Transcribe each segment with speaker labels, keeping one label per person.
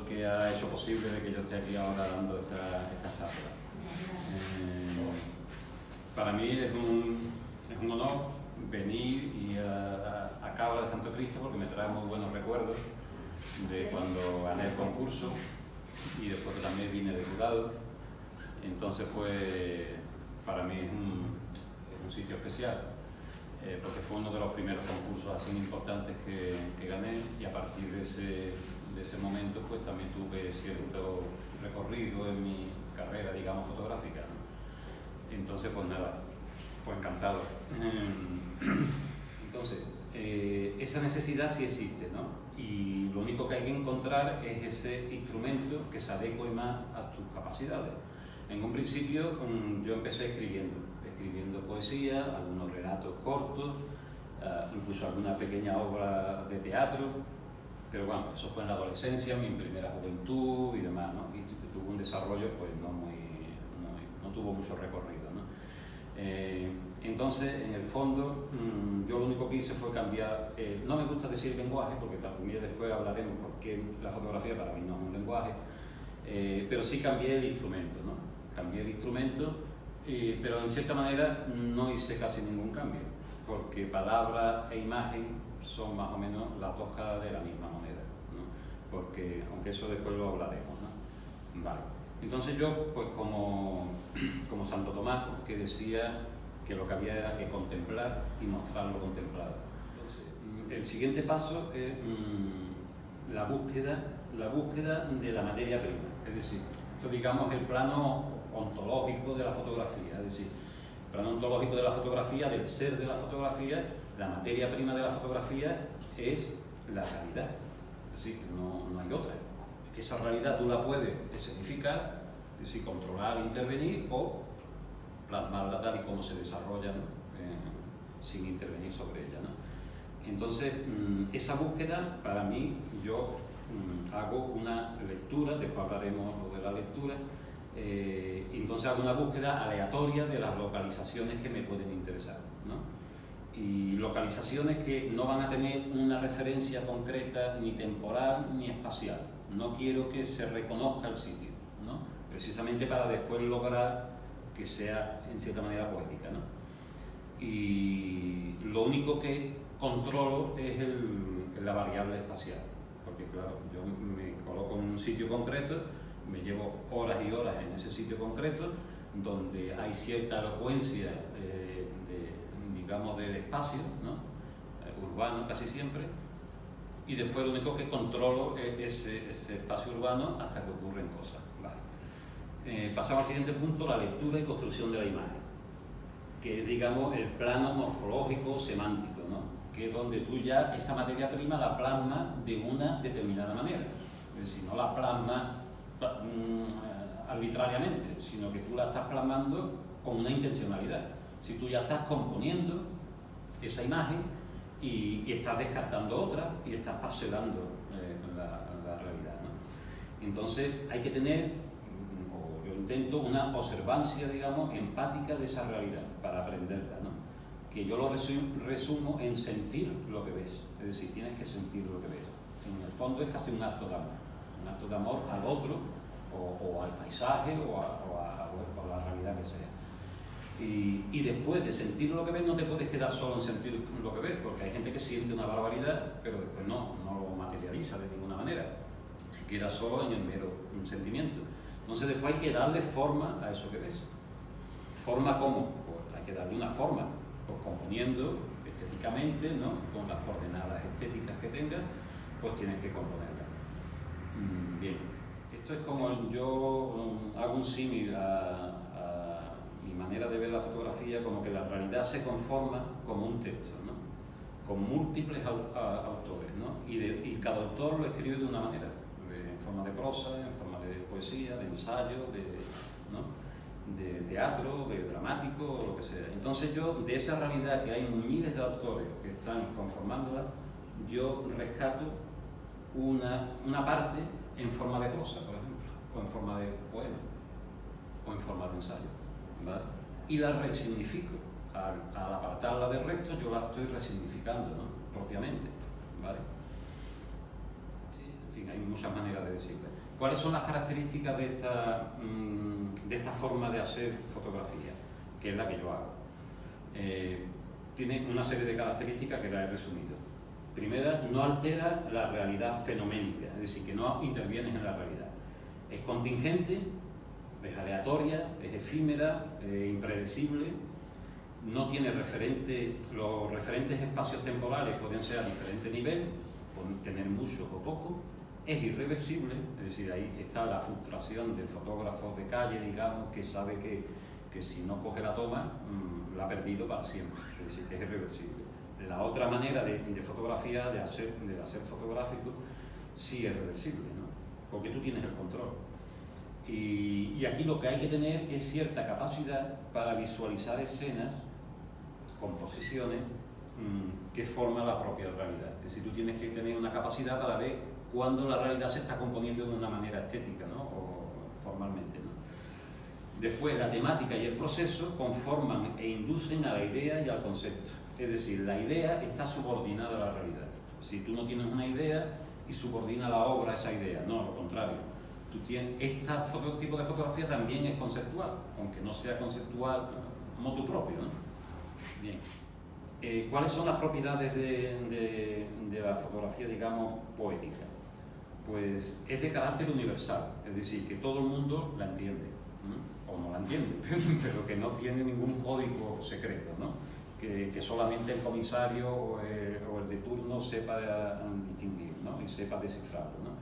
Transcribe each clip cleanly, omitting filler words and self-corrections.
Speaker 1: que ha hecho posible de que yo esté aquí ahora dando esta charla. Para mí es un honor venir y a Cabra de Santo Cristo, porque me trae muy buenos recuerdos de cuando gané el concurso y después que también vine de jurado. Entonces, pues, para mí es un sitio especial, porque fue uno de los primeros concursos así importantes que gané, y a partir de ese momento pues también tuve cierto recorrido en mi carrera, digamos, fotográfica, ¿no? Entonces, pues nada, pues encantado. Entonces, esa necesidad sí existe, ¿no? Y lo único que hay que encontrar es ese instrumento que se adecue más a tus capacidades. En un principio yo empecé escribiendo poesía, algunos relatos cortos, incluso alguna pequeña obra de teatro, pero bueno, eso fue en la adolescencia, mi primera juventud y demás, ¿no? Y tuvo un desarrollo pues no tuvo mucho recorrido, ¿no? Entonces, en el fondo, yo lo único que hice fue cambiar, no me gusta decir lenguaje, porque también después hablaremos porque la fotografía para mí no es un lenguaje, pero sí cambié el instrumento, ¿no? Cambié el instrumento, pero en cierta manera no hice casi ningún cambio, porque palabra e imagen son más o menos las dos caras de la misma moneda, ¿no? Porque, aunque eso después lo hablaremos, ¿no? Vale. Entonces yo, pues como Santo Tomás, que decía que lo que había era que contemplar y mostrar lo contemplado. Entonces, el siguiente paso es la búsqueda de la materia prima, es decir, esto digamos el plano ontológico de la fotografía, es decir, el plano ontológico de la fotografía, del ser de la fotografía, la materia prima de la fotografía es la realidad, es decir, no hay otra. Esa realidad tú la puedes escenificar, es decir, controlar, intervenir, o plasmarla tal y como se desarrolla, ¿no? Sin intervenir sobre ella, ¿no? Entonces, esa búsqueda, para mí, yo hago una lectura, después hablaremos de la lectura, entonces hago una búsqueda aleatoria de las localizaciones que me pueden interesar, ¿no? Y localizaciones que no van a tener una referencia concreta, ni temporal, ni espacial. No quiero que se reconozca el sitio, ¿no? Precisamente para después lograr que sea en cierta manera poética, ¿no? Y lo único que controlo es la variable espacial, porque claro, yo me coloco en un sitio concreto, me llevo horas y horas en ese sitio concreto, donde hay cierta elocuencia, digamos, del espacio, ¿no? Urbano casi siempre, y después lo único que controlo es ese espacio urbano hasta que ocurren cosas. Vale. Pasamos al siguiente punto, la lectura y construcción de la imagen, que es, digamos, el plano morfológico semántico, ¿no? Que es donde tú ya esa materia prima la plasmas de una determinada manera, es decir, no la plasmas arbitrariamente, sino que tú la estás plasmando con una intencionalidad. Si tú ya estás componiendo esa imagen y estás descartando otra y estás parcelando la realidad, ¿no? Entonces hay que tener, o yo intento, una observancia, digamos, empática de esa realidad para aprenderla, ¿no? Que yo lo resumo en sentir lo que ves, es decir, tienes que sentir lo que ves. En el fondo es casi un acto de amor al otro, o al paisaje, o a la realidad que sea. Y después de sentir lo que ves, no te puedes quedar solo en sentir lo que ves, porque hay gente que siente una barbaridad, pero después no lo materializa de ninguna manera, se queda solo en el mero sentimiento. Entonces después hay que darle forma a eso que ves. ¿Forma cómo? Pues hay que darle una forma, pues componiendo estéticamente, ¿no? Con las coordenadas estéticas que tengas, pues tienes que componerla. Bien, esto es como yo hago un símil a mi manera de ver la fotografía, como que la realidad se conforma como un texto, ¿no? Con múltiples autores, ¿no? Y cada autor lo escribe de una manera, en forma de prosa, en forma de poesía, de ensayo, ¿no? De teatro, de dramático, o lo que sea. Entonces yo, de esa realidad que hay miles de autores que están conformándola, yo rescato una parte en forma de prosa, por ejemplo, o en forma de poema, o en forma de ensayo, ¿vale? Y la resignifico. Al apartarla del resto, yo la estoy resignificando, ¿no? Propiamente, ¿vale? fin, hay muchas maneras de decirlo. ¿Cuáles son las características de esta forma de hacer fotografía? Que es la que yo hago. Tiene una serie de características que la he resumido. Primera, no altera la realidad fenoménica, es decir, que no intervienes en la realidad. Es contingente, es aleatoria, es efímera, es impredecible, no tiene referente, los referentes espacios temporales pueden ser a diferente nivel, pueden tener mucho o poco, es irreversible, es decir, ahí está la frustración del fotógrafo de calle, digamos, que sabe que si no coge la toma, la ha perdido para siempre, es decir, que es irreversible. La otra manera de fotografía, del hacer fotográfico, sí es reversible, ¿no? Porque tú tienes el control. Y aquí lo que hay que tener es cierta capacidad para visualizar escenas, composiciones, que forman la propia realidad. Es decir, tú tienes que tener una capacidad para ver cuándo la realidad se está componiendo de una manera estética, ¿no? O formalmente, ¿no? Después, la temática y el proceso conforman e inducen a la idea y al concepto. Es decir, la idea está subordinada a la realidad. Si tú no tienes una idea y subordina la obra a esa idea, no, lo contrario. Este tipo de fotografía también es conceptual, aunque no sea conceptual motu propio, ¿no? Bien. ¿Cuáles son las propiedades de la fotografía, digamos, poética? Pues es de carácter universal, es decir, que todo el mundo la entiende, ¿no? O no la entiende, pero que no tiene ningún código secreto, ¿no? Que solamente el comisario o el de turno sepa distinguir, ¿no? Y sepa descifrarlo, ¿no?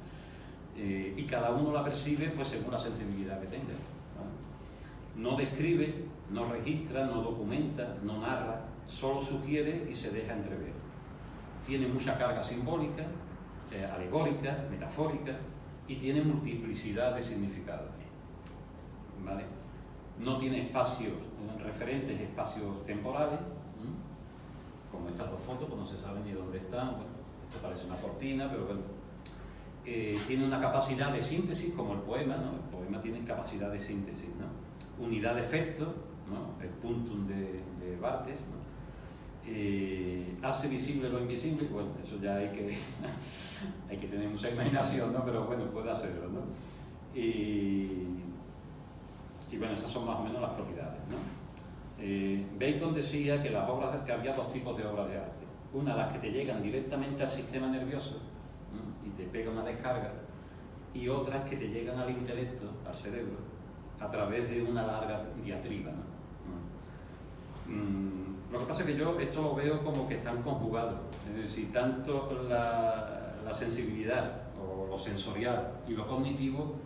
Speaker 1: Y cada uno la percibe pues según la sensibilidad que tenga, ¿no? No describe, no registra, no documenta, no narra, solo sugiere y se deja entrever. Tiene mucha carga simbólica, alegórica, metafórica, y tiene multiplicidad de significados, ¿vale? No tiene espacios, referentes espacios temporales, como estas dos fotos, pues no se sabe ni dónde están. Bueno, esto parece una cortina, pero bueno. Tiene una capacidad de síntesis, como el poema, ¿no? El poema tiene capacidad de síntesis, ¿no? Unidad de efecto, ¿no? El puntum de Barthes, ¿no? Hace visible lo invisible, bueno, eso ya hay que tener mucha imaginación, ¿no? Pero bueno, puede hacerlo, ¿no? Y bueno, esas son más o menos las propiedades, ¿no? Bacon decía que había dos tipos de obras de arte. Una, las que te llegan directamente al sistema nervioso, ¿no? Y te pega una descarga, y otras que te llegan al intelecto, al cerebro, a través de una larga diatriba, ¿no? Lo que pasa es que yo esto lo veo como que están conjugados, es decir, tanto la sensibilidad o lo sensorial y lo cognitivo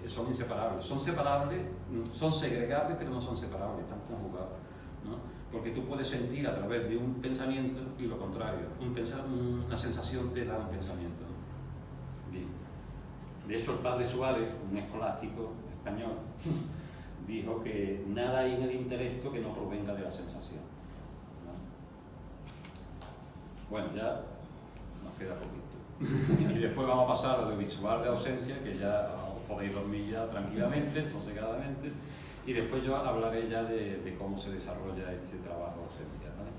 Speaker 1: son inseparables. Son separables, son segregables, pero no son separables, están conjugados, ¿no? Porque tú puedes sentir a través de un pensamiento y lo contrario, una sensación te da un pensamiento, ¿no? Bien. De hecho, el padre Suárez, un escolástico español, dijo que nada hay en el intelecto que no provenga de la sensación, ¿no? Bueno, ya nos queda poquito. Y después vamos a pasar a lo visual de ausencia, que ya podéis dormir ya tranquilamente, sosegadamente, y después yo hablaré ya de cómo se desarrolla este trabajo de ausencia, ¿vale?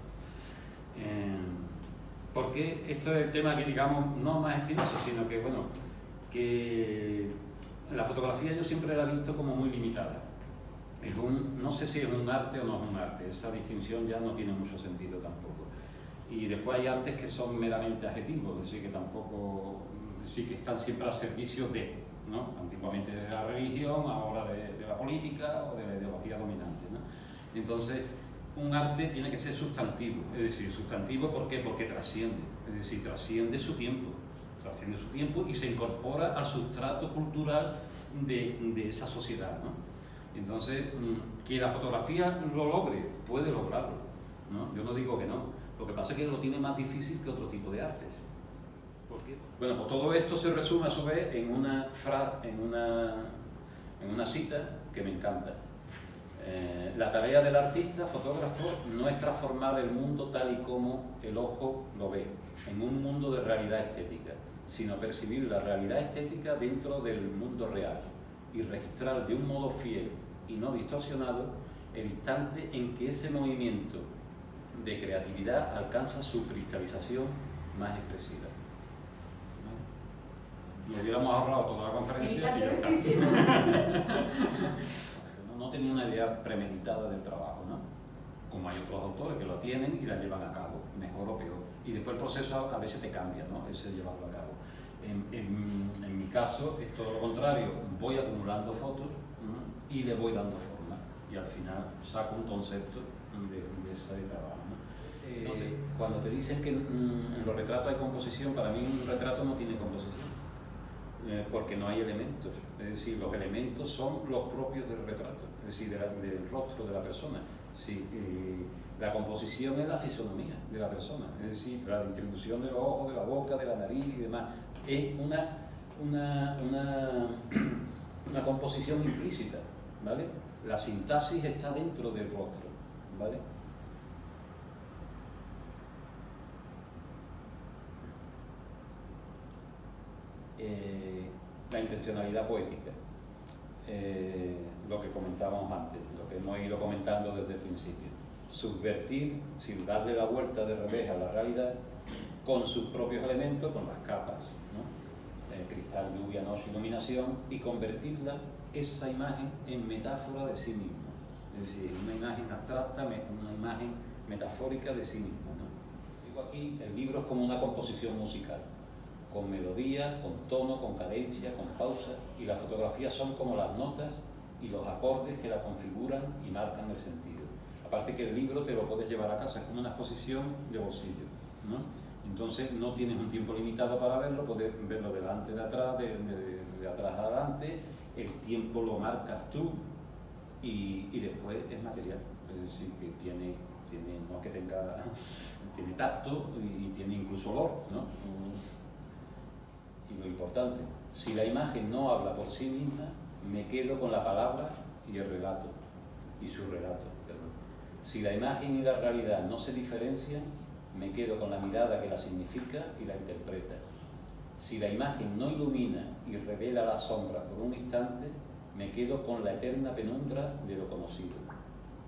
Speaker 1: Porque esto es el tema que, digamos, no más espinoso, sino que, bueno, que la fotografía yo siempre la he visto como muy limitada. No sé si es un arte o no es un arte, esa distinción ya no tiene mucho sentido tampoco. Y después hay artes que son meramente adjetivos, es decir, que tampoco, sí que están siempre al servicio de, ¿no? Antiguamente de la religión, ahora de la política o de la ideología dominante, ¿no? Entonces, un arte tiene que ser sustantivo, es decir, sustantivo ¿por qué? Porque trasciende, es decir, trasciende su tiempo y se incorpora al sustrato cultural de esa sociedad, ¿no? Entonces, que la fotografía lo logre, puede lograrlo, ¿no? Yo no digo que no, lo que pasa es que lo tiene más difícil que otro tipo de artes. ¿Por qué? Bueno, pues todo esto se resume a su vez en una cita que me encanta. La tarea del artista, fotógrafo, no es transformar el mundo tal y como el ojo lo ve, en un mundo de realidad estética, sino percibir la realidad estética dentro del mundo real y registrar de un modo fiel y no distorsionado el instante en que ese movimiento de creatividad alcanza su cristalización más expresiva. Nos hubiéramos ahorrado toda la conferencia y ya está. No tenía una idea premeditada del trabajo, ¿no? Como hay otros autores que lo tienen y la llevan a cabo, mejor o peor. Y después el proceso a veces te cambia, ¿no? Ese llevarlo a cabo. En mi caso es todo lo contrario, voy acumulando fotos, ¿no? Y le voy dando forma y al final saco un concepto de ese trabajo, ¿no? Entonces, cuando te dicen que en los retratos hay composición, para mí un retrato no tiene composición, porque no hay elementos. Es decir, los elementos son los propios del retrato, es decir, del rostro de la persona. Sí, la composición es la fisonomía de la persona, es decir, la distribución de los ojos, de la boca, de la nariz y demás. Es una composición implícita, ¿vale? La sintaxis está dentro del rostro, ¿vale? La intencionalidad poética, lo que comentábamos antes, lo que hemos ido comentando desde el principio, subvertir, sin darle la vuelta de revés a la realidad, con sus propios elementos, con las capas, ¿no? Cristal, lluvia, noche, iluminación, y convertirla, esa imagen, en metáfora de sí mismo, es decir, una imagen abstracta, una imagen metafórica de sí mismo, ¿no? Digo aquí, el libro es como una composición musical, con melodía, con tono, con cadencia, con pausa, y las fotografías son como las notas y los acordes que la configuran y marcan el sentido. Aparte que el libro te lo puedes llevar a casa, es como una exposición de bolsillo, ¿no? Entonces no tienes un tiempo limitado para verlo, puedes verlo delante, de atrás, de atrás a adelante, el tiempo lo marcas tú y después es material, es decir, que tiene no que tenga, tiene tacto y tiene incluso olor, ¿no? Y lo importante, si la imagen no habla por sí misma, me quedo con la palabra y el relato, y su relato, perdón. Si la imagen y la realidad no se diferencian, me quedo con la mirada que la significa y la interpreta. Si la imagen no ilumina y revela la sombra por un instante, me quedo con la eterna penumbra de lo conocido.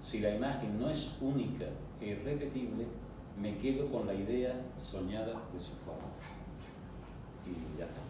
Speaker 1: Si la imagen no es única e irrepetible, me quedo con la idea soñada de su forma. Y ya está.